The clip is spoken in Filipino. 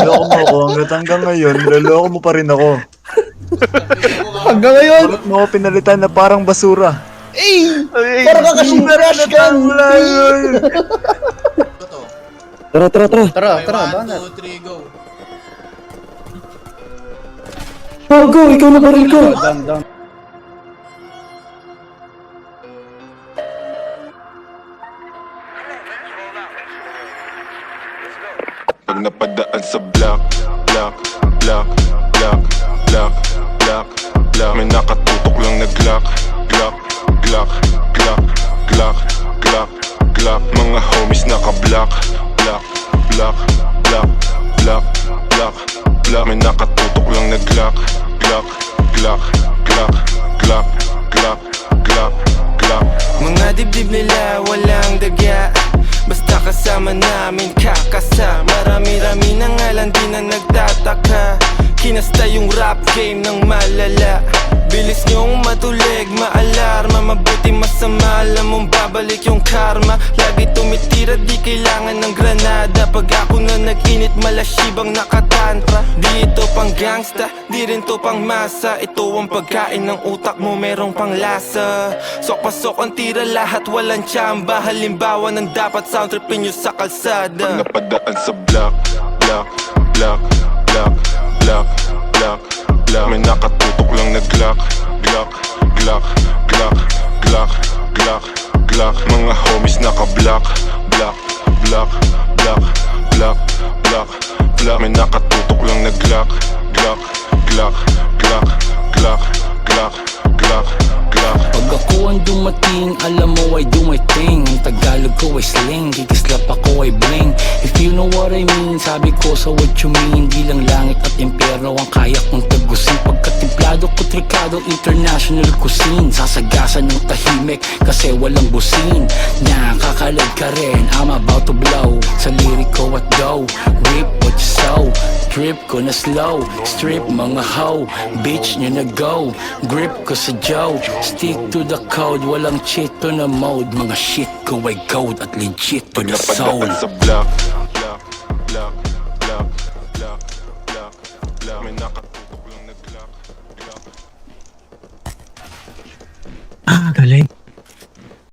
Loko mo ako hanggang ngayon, loloko mo pa rin ako. Hanggang ngayon, Bakit mo ako pinalitan na parang basura? parang ka kasing crush ka. Tara, tara, tara. Tara, banat. 1, 2, 3, go. Oh, go, ikaw na baril ko. Down. Pag napadaan sa block, block, block, block, block, block, block. May nakatutok lang na Glock, Glock, Glock, Glock, Glock, Glock, Glock. Mga homies naka-block, block, block, block, block, block, block. May nakatutok lang na Glock, Glock, Glock, Glock, Glock, Glock, Glock, Glock. Mga dibdib nila walang dagya, basta kasama namin kakasa. Marami-rami na nga lang din ang nagtataka. Kinasta yung rap game ng malala. Bilis nyong matulig, maalarma. Mabuti masama, alam mong babalik yung karma. Lagi tumitira, di kailangan ng granada. Pag ako na nag-init, malasibang nakatantra. Di ito pang gangsta, di rin to pang masa. Ito ang pagkain ng utak mo, merong pang lasa. Sok-pasok ang tira, lahat walang tsamba. Halimbawa ng dapat sound tripin nyo sa Pag kalsada. napadaan sa block, block, block, block, block, block, block. May nakatutok lang na Glock, Glock, Glock, Glock, Glock, Glock, Glock. Mga homies naka-block, block, block, block, block, block, block. May nakatutok lang na Glock, Glock, Glock, Glock, Glock, Glock, Glock, Glock. Pag ako ang dumating, alam mo I do my thing. Ang Tagalog ko ay sling, kikislap ako ay bling. If you know what I mean, sabi ko sa what you mean. Di lang langit at impyerno ang kaya kong tagusin. Pagkatimplado ko trikado, international cuisine. Sasagasan ng tahimik kasi walang busin. Nakakalag ka rin, I'm about to blow. Sa lirik ko at dough, rip what you sow. Drip ko na slow, strip mga hoe. Bitch nyo na go, grip ko sa Joe. Stick to the code, walang cheat to na mode. Mga shit ko ay gold at legit to Pag the soul. napadaan sa block,